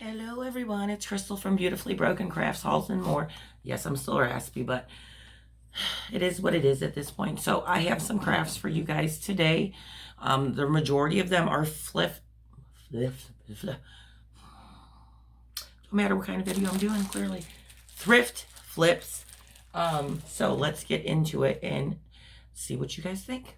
Hello everyone, it's Crystal from Beautifully Broken Crafts, Hauls and More. Yes, I'm still raspy, but it is what it is at this point. So I have some crafts for you guys today. The majority of them are flip, no matter what kind of video I'm doing, clearly. Thrift flips. So let's get into it and see what you guys think.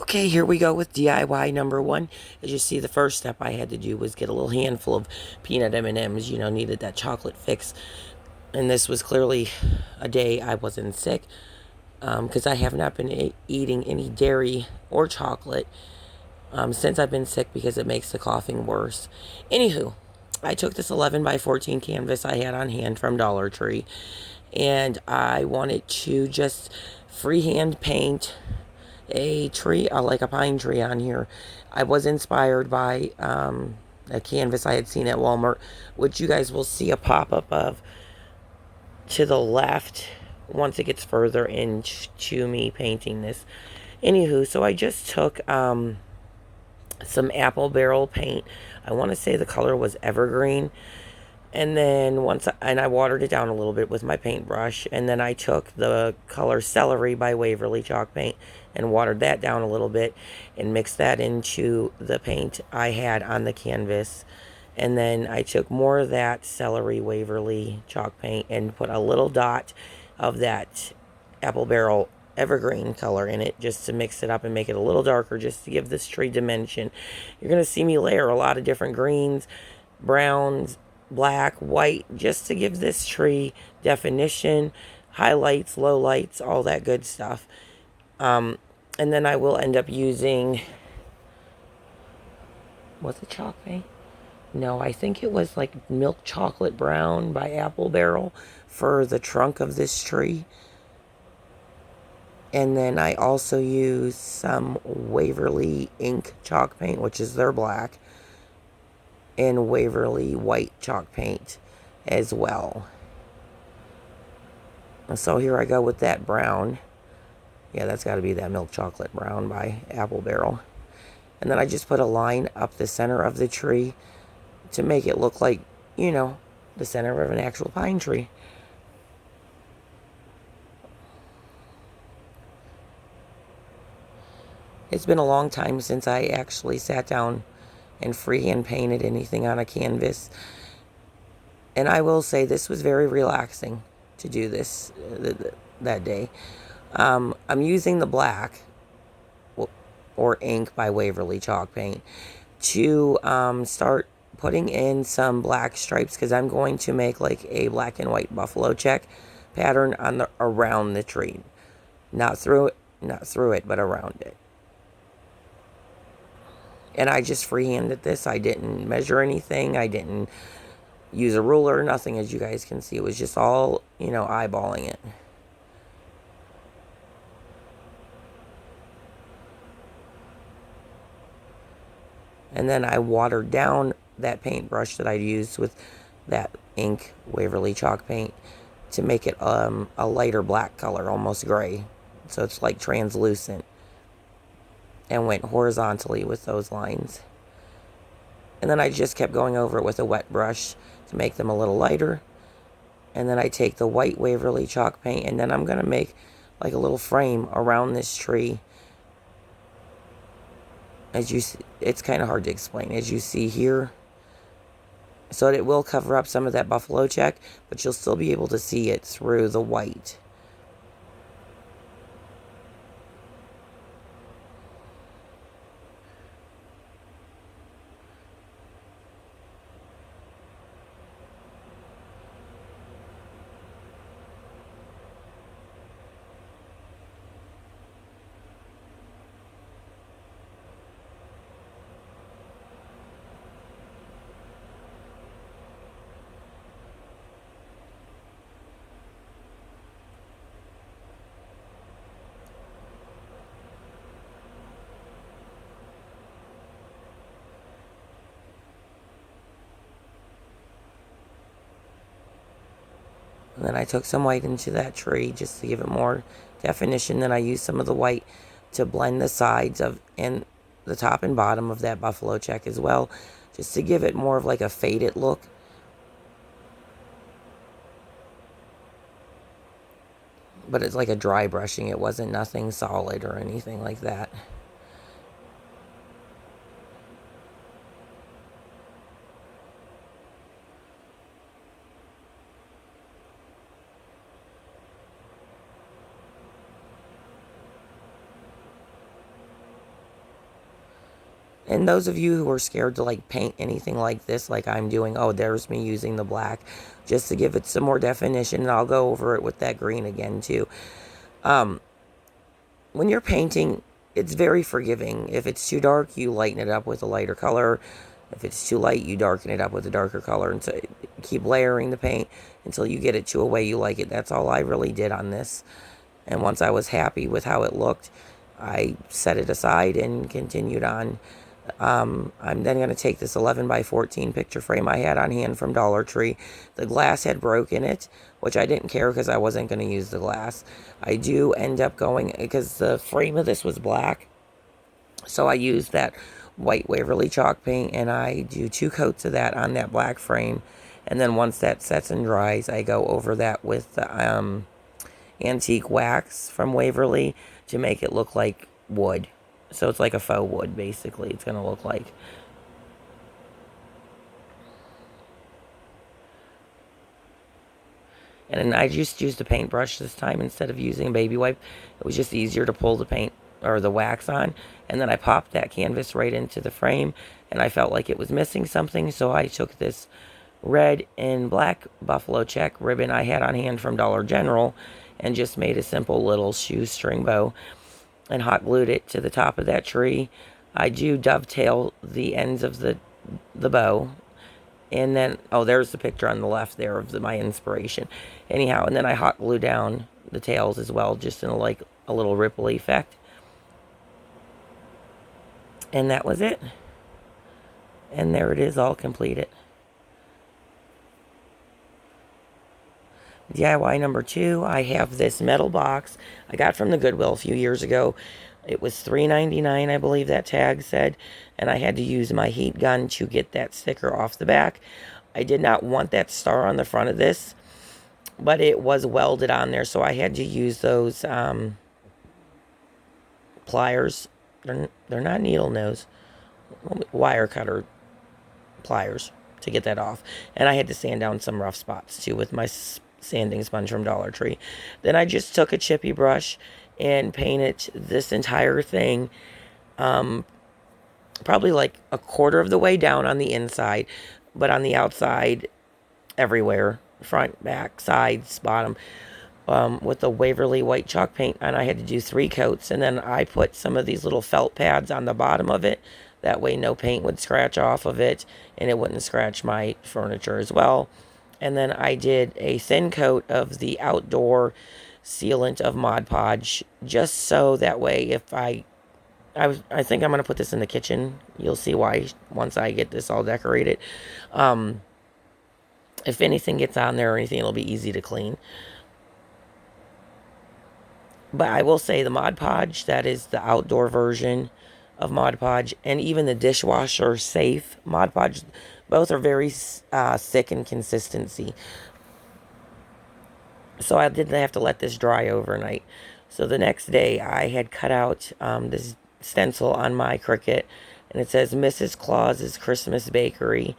Okay, here we go with DIY number one. As you see, the first step I had to do was get a little handful of peanut M&Ms. Needed that chocolate fix. And this was clearly a day I wasn't sick, because I have not been eating any dairy or chocolate since I've been sick, because it makes the coughing worse. Anywho, I took this 11 by 14 canvas I had on hand from Dollar Tree, and I wanted to just freehand paint a tree, like a pine tree on here. I was inspired by a canvas I had seen at Walmart, which you guys will see a pop-up of to the left once it gets further into me painting this. Anywho, so I just took some apple barrel paint. I want to say the color was evergreen. And then I watered it down a little bit with my paintbrush. And then I took the color Celery by Waverly chalk paint and watered that down a little bit and mixed that into the paint I had on the canvas. And then I took more of that Celery Waverly chalk paint and put a little dot of that apple barrel evergreen color in it, just to mix it up and make it a little darker, just to give this tree dimension. You're going to see me layer a lot of different greens, browns, black, white, just to give this tree definition, highlights, lowlights, all that good stuff. And then I will end up using, was it chalk paint? No, I think it was like milk chocolate brown by Apple Barrel for the trunk of this tree. And then I also use some Waverly ink chalk paint, which is their black, and Waverly white chalk paint as well. So here I go with that brown. Yeah, that's got to be that milk chocolate brown by Apple Barrel. And then I just put a line up the center of the tree to make it look like, the center of an actual pine tree. It's been a long time since I actually sat down and freehand painted anything on a canvas. And I will say this was very relaxing to do this that day. I'm using the black or ink by Waverly chalk paint to start putting in some black stripes, because I'm going to make like a black and white buffalo check pattern on around the tree, not through it, but around it. And I just freehanded this. I didn't measure anything. I didn't use a ruler, nothing, as you guys can see. It was just all, eyeballing it. And then I watered down that paintbrush that I used with that ink Waverly chalk paint to make it a lighter black color, almost gray. So it's like translucent. And went horizontally with those lines. And then I just kept going over it with a wet brush to make them a little lighter. And then I take the white Waverly chalk paint, and then I'm going to make like a little frame around this tree. As you see, it's kind of hard to explain, as you see here. So it will cover up some of that buffalo check, but you'll still be able to see it through the white. And then I took some white into that tree just to give it more definition. Then I used some of the white to blend the sides of and the top and bottom of that buffalo check as well, just to give it more of like a faded look. But it's like a dry brushing. It wasn't nothing solid or anything like that. And those of you who are scared to like paint anything like this, like I'm doing, oh, there's me using the black just to give it some more definition. And I'll go over it with that green again too. When you're painting, it's very forgiving. If it's too dark, you lighten it up with a lighter color. If it's too light, you darken it up with a darker color. And so keep layering the paint until you get it to a way you like it. That's all I really did on this. And once I was happy with how it looked, I set it aside and continued on. I'm then going to take this 11 by 14 picture frame I had on hand from Dollar Tree. The glass had broken it, which I didn't care because I wasn't going to use the glass. I do end up going, because the frame of this was black, so I used that white Waverly chalk paint, and I do 2 coats of that on that black frame. And then once that sets and dries, I go over that with the antique wax from Waverly to make it look like wood. So it's like a faux wood, basically. It's going to look like. And I just used a paintbrush this time instead of using a baby wipe. It was just easier to pull the paint or the wax on. And then I popped that canvas right into the frame. And I felt like it was missing something. So I took this red and black buffalo check ribbon I had on hand from Dollar General and just made a simple little shoestring bow and hot glued it to the top of that tree. I do dovetail the ends of the bow. And then, oh, there's the picture on the left there of my inspiration. Anyhow, and then I hot glue down the tails as well, just in like a little ripple effect. And that was it. And there it is, all completed. DIY number 2, I have this metal box I got from the Goodwill a few years ago. It was $3.99, I believe that tag said, and I had to use my heat gun to get that sticker off the back. I did not want that star on the front of this, but it was welded on there, so I had to use those pliers. They're not needle nose, wire cutter pliers to get that off. And I had to sand down some rough spots too with my sanding sponge from Dollar Tree. Then I just took a chippy brush and painted this entire thing, probably like a quarter of the way down on the inside, but on the outside everywhere, front, back, sides, bottom, with the Waverly white chalk paint. And I had to do 3 coats, and then I put some of these little felt pads on the bottom of it. That way no paint would scratch off of it, and it wouldn't scratch my furniture as well. And then I did a thin coat of the outdoor sealant of Mod Podge, just so that way if I think I'm going to put this in the kitchen. You'll see why once I get this all decorated. If anything gets on there or anything, it'll be easy to clean. But I will say the Mod Podge, that is the outdoor version of Mod Podge, and even the dishwasher safe Mod Podge, both are very thick in consistency. So I didn't have to let this dry overnight. So the next day I had cut out this stencil on my Cricut, and it says Mrs. Claus's Christmas Bakery.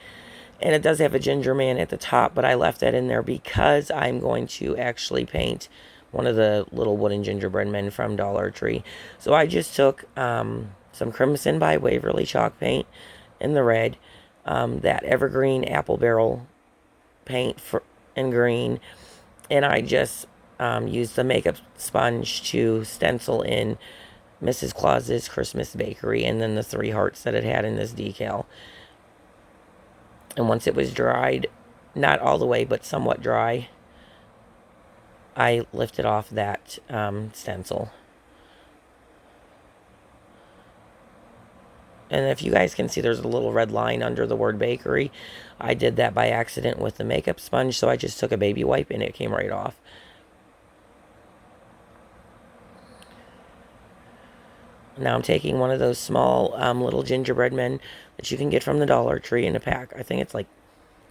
And it does have a ginger man at the top, but I left that in there because I'm going to actually paint one of the little wooden gingerbread men from Dollar Tree. So I just took some Crimson by Waverly chalk paint in the red, that evergreen apple barrel paint in green, and I just used the makeup sponge to stencil in Mrs. Claus's Christmas Bakery, and then the 3 hearts that it had in this decal. And once it was dried, not all the way, but somewhat dry, I lifted off that stencil. And if you guys can see, there's a little red line under the word bakery. I did that by accident with the makeup sponge, so I just took a baby wipe and it came right off. Now I'm taking one of those small little gingerbread men that you can get from the Dollar Tree in a pack. I think it's like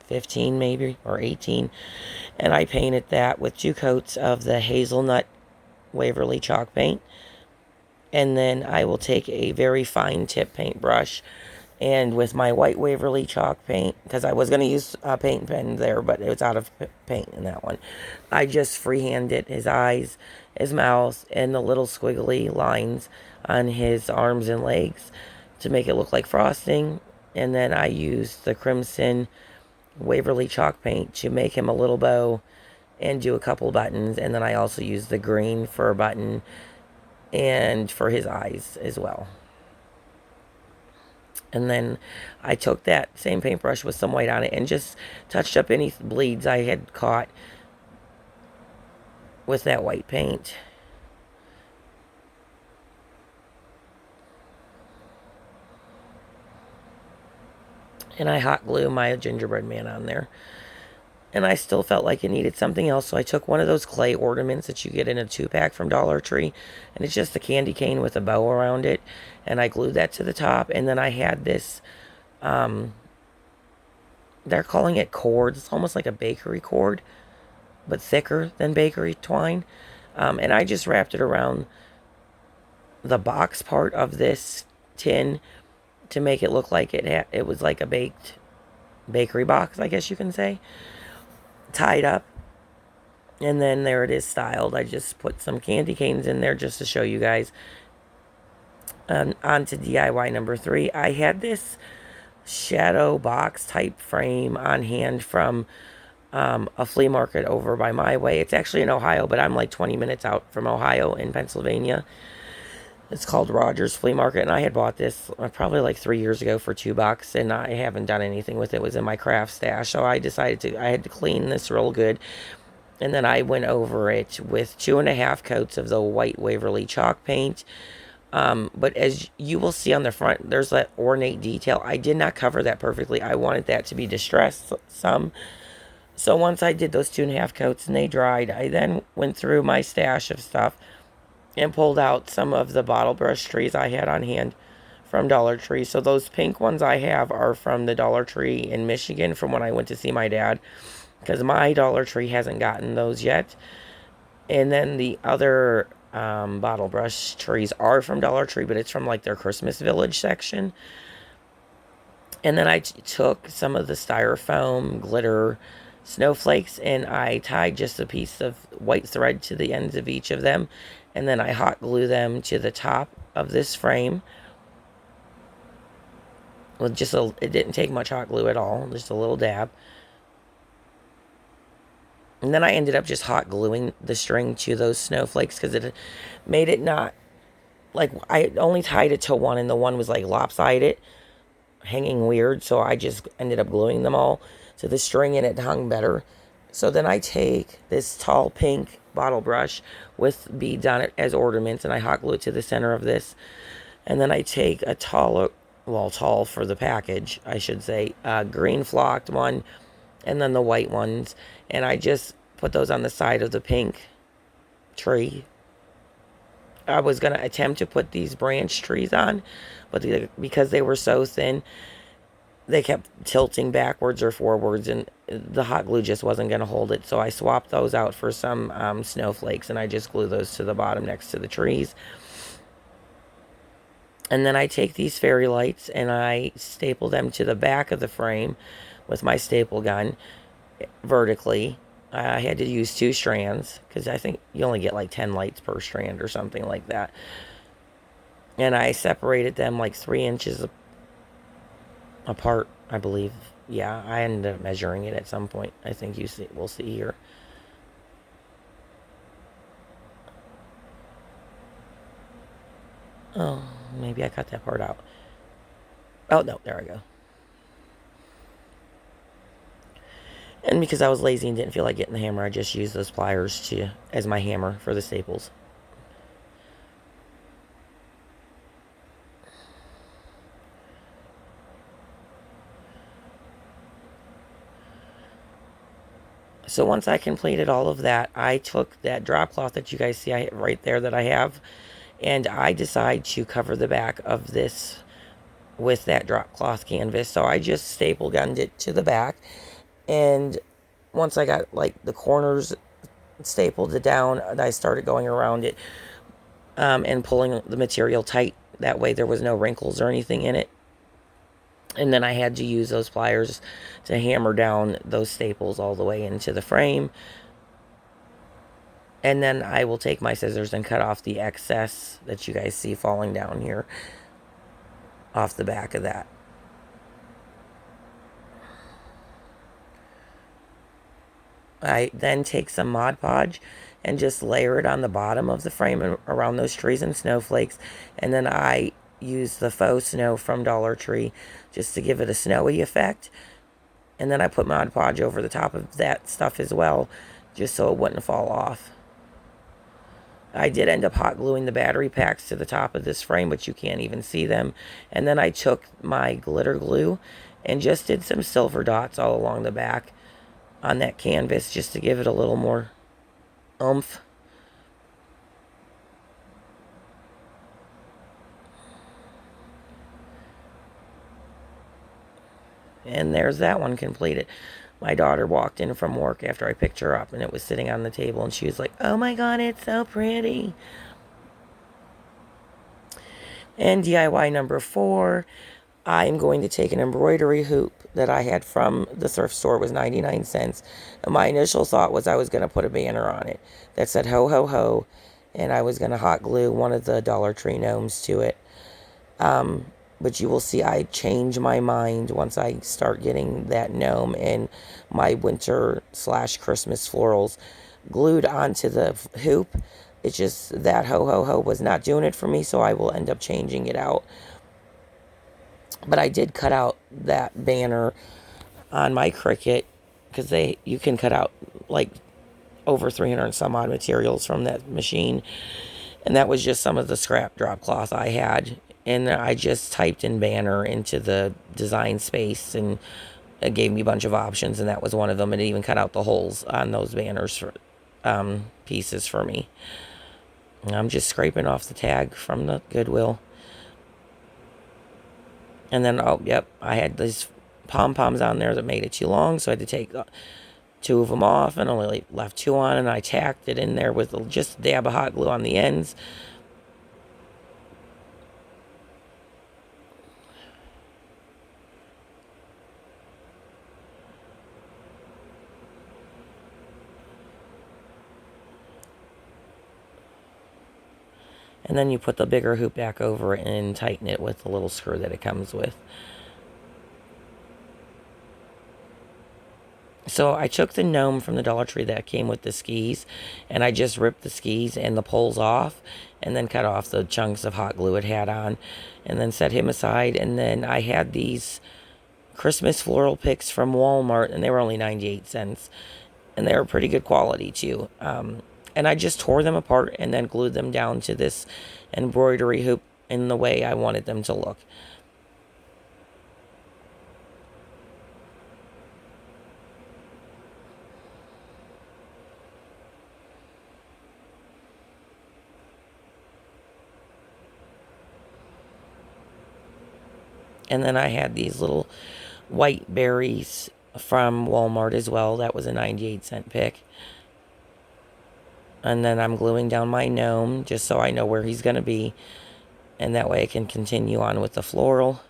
15 maybe, or 18. And I painted that with 2 coats of the hazelnut Waverly chalk paint. And then I will take a very fine tip paintbrush, and with my white Waverly chalk paint, because I was going to use a paint pen there, but it was out of paint in that one, I just freehanded his eyes, his mouth, and the little squiggly lines on his arms and legs to make it look like frosting. And then I used the crimson Waverly chalk paint to make him a little bow and do a couple buttons. And then I also used the green for a button and for his eyes as well. And then I took that same paintbrush with some white on it and just touched up any bleeds I had caught with that white paint. And I hot glue my gingerbread man on there. And I still felt like it needed something else, so I took one of those clay ornaments that you get in a 2-pack from Dollar Tree, and it's just a candy cane with a bow around it, and I glued that to the top. And then I had this, they're calling it cord. It's almost like a bakery cord, but thicker than bakery twine. And I just wrapped it around the box part of this tin to make it look like it was like a baked bakery box, I guess you can say, tied up. And then there it is styled. I just put some candy canes in there just to show you guys. On to DIY number 3. I had this shadow box type frame on hand from a flea market over by my way. It's actually in Ohio, but I'm like 20 minutes out from Ohio in Pennsylvania. It's called Rogers Flea Market, and I had bought this probably like 3 years ago for $2, and I haven't done anything with it. It was in my craft stash, so I decided I had to clean this real good. And then I went over it with 2.5 coats of the white Waverly chalk paint. But as you will see on the front, there's that ornate detail. I did not cover that perfectly. I wanted that to be distressed some. So once I did those 2.5 coats and they dried, I then went through my stash of stuff and pulled out some of the bottle brush trees I had on hand from Dollar Tree. So those pink ones I have are from the Dollar Tree in Michigan from when I went to see my dad, because my Dollar Tree hasn't gotten those yet. And then the other bottle brush trees are from Dollar Tree, but it's from like their Christmas Village section. And then I took some of the styrofoam glitter snowflakes and I tied just a piece of white thread to the ends of each of them, and then I hot glue them to the top of this frame with it didn't take much hot glue at all, just a little dab. And then I ended up just hot gluing the string to those snowflakes because it made it not, like, I only tied it to one and the one was like lopsided, hanging weird, so I just ended up gluing them all to the string and it hung better. So then I take this tall pink bottle brush with beads on it as ornaments and I hot glue it to the center of this. And then I take a tall for the package, I should say, green flocked one, and then the white ones, and I just put those on the side of the pink tree. I was going to attempt to put these branch trees on, but because they were so thin, they kept tilting backwards or forwards, and the hot glue just wasn't going to hold it, so I swapped those out for some snowflakes, and I just glue those to the bottom next to the trees. And then I take these fairy lights and I staple them to the back of the frame with my staple gun vertically. I had to use 2 strands because I think you only get like 10 lights per strand or something like that. And I separated them like 3 inches apart, I believe. Yeah, I ended up measuring it at some point. I think we'll see here. Oh, maybe I cut that part out. Oh, no, there I go. And because I was lazy and didn't feel like getting the hammer, I just used those pliers as my hammer for the staples. So once I completed all of that, I took that drop cloth that you guys see right there that I have, And I decide to cover the back of this with that drop cloth canvas. So I just staple gunned it to the back. And once I got like the corners stapled it down, I started going around it and pulling the material tight. That way there was no wrinkles or anything in it. And then I had to use those pliers to hammer down those staples all the way into the frame. And then I will take my scissors and cut off the excess that you guys see falling down here off the back of that. I then take some Mod Podge and just layer it on the bottom of the frame and around those trees and snowflakes. And then I use the faux snow from Dollar Tree just to give it a snowy effect. And then I put Mod Podge over the top of that stuff as well, just so it wouldn't fall off. I did end up hot gluing the battery packs to the top of this frame, but you can't even see them. And then I took my glitter glue and just did some silver dots all along the back on that canvas just to give it a little more oomph. And there's that one completed. My daughter walked in from work after I picked her up, and it was sitting on the table, and she was like, "Oh my God, it's so pretty." And DIY number 4, I'm going to take an embroidery hoop that I had from the thrift store. It was 99 cents. And my initial thought was I was going to put a banner on it that said ho ho ho, and I was going to hot glue one of the Dollar Tree gnomes to it. But you will see I change my mind once I start getting that gnome and my winter/Christmas florals glued onto the hoop. It's just that ho ho ho was not doing it for me, so I will end up changing it out. But I did cut out that banner on my Cricut, because you can cut out like over 300 and some odd materials from that machine. And that was just some of the scrap drop cloth I had. And I just typed in banner into the design space, and it gave me a bunch of options, and that was one of them. And it even cut out the holes on those banners for pieces for me. And I'm just scraping off the tag from the Goodwill. And then, oh, yep, I had these pom-poms on there that made it too long, so I had to take 2 of them off and only left 2 on, and I tacked it in there with just a dab of hot glue on the ends. And then you put the bigger hoop back over it and tighten it with the little screw that it comes with. So I took the gnome from the Dollar Tree that came with the skis, and I just ripped the skis and the poles off, and then cut off the chunks of hot glue it had on, and then set him aside. And then I had these Christmas floral picks from Walmart, and they were only 98 cents, and they were pretty good quality too. And I just tore them apart and then glued them down to this embroidery hoop in the way I wanted them to look. And then I had these little white berries from Walmart as well. That was a 98-cent pick. And then I'm gluing down my gnome just so I know where he's going to be. And that way I can continue on with the floral.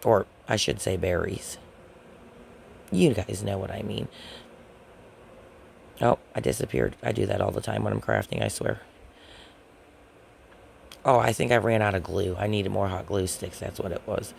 Or I should say berries. You guys know what I mean. Oh, I disappeared. I do that all the time when I'm crafting, I swear. Oh, I think I ran out of glue. I needed more hot glue sticks. That's what it was.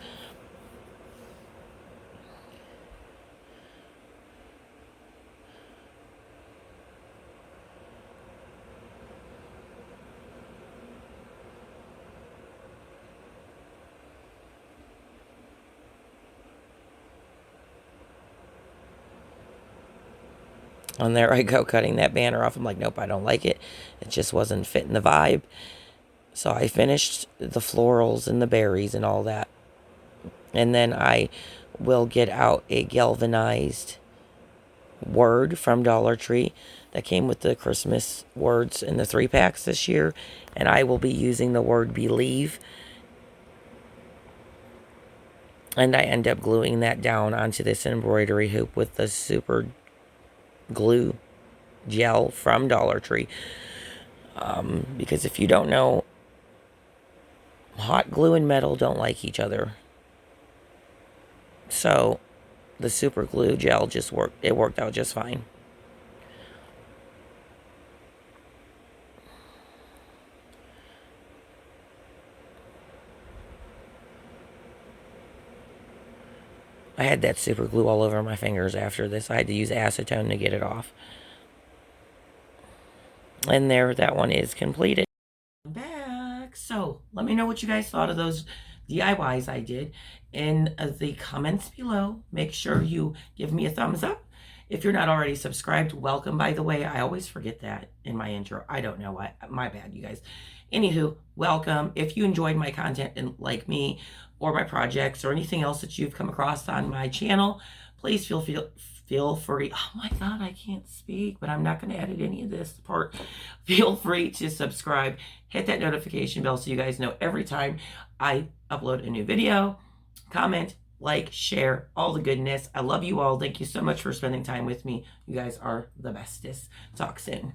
And there I go, cutting that banner off. I'm like, nope, I don't like it. It just wasn't fitting the vibe. So I finished the florals and the berries and all that. And then I will get out a galvanized word from Dollar Tree that came with the Christmas words in the 3-packs this year. And I will be using the word believe. And I end up gluing that down onto this embroidery hoop with the super glue gel from Dollar Tree. Because if you don't know, hot glue and metal don't like each other. So the super glue gel just worked. It worked out just fine. I had that super glue all over my fingers after this. I had to use acetone to get it off. And there, that one is completed. Back. So let me know what you guys thought of those DIYs I did in the comments below. Make sure you give me a thumbs up. If you're not already subscribed, welcome, by the way. I always forget that in my intro. I don't know why. My bad, you guys. Anywho, welcome. If you enjoyed my content and like me or my projects or anything else that you've come across on my channel, please feel free. Oh my God, I can't speak, but I'm not going to edit any of this part. Feel free to subscribe. Hit that notification bell so you guys know every time I upload a new video. Comment, like, share, all the goodness. I love you all. Thank you so much for spending time with me. You guys are the bestest. Talk soon.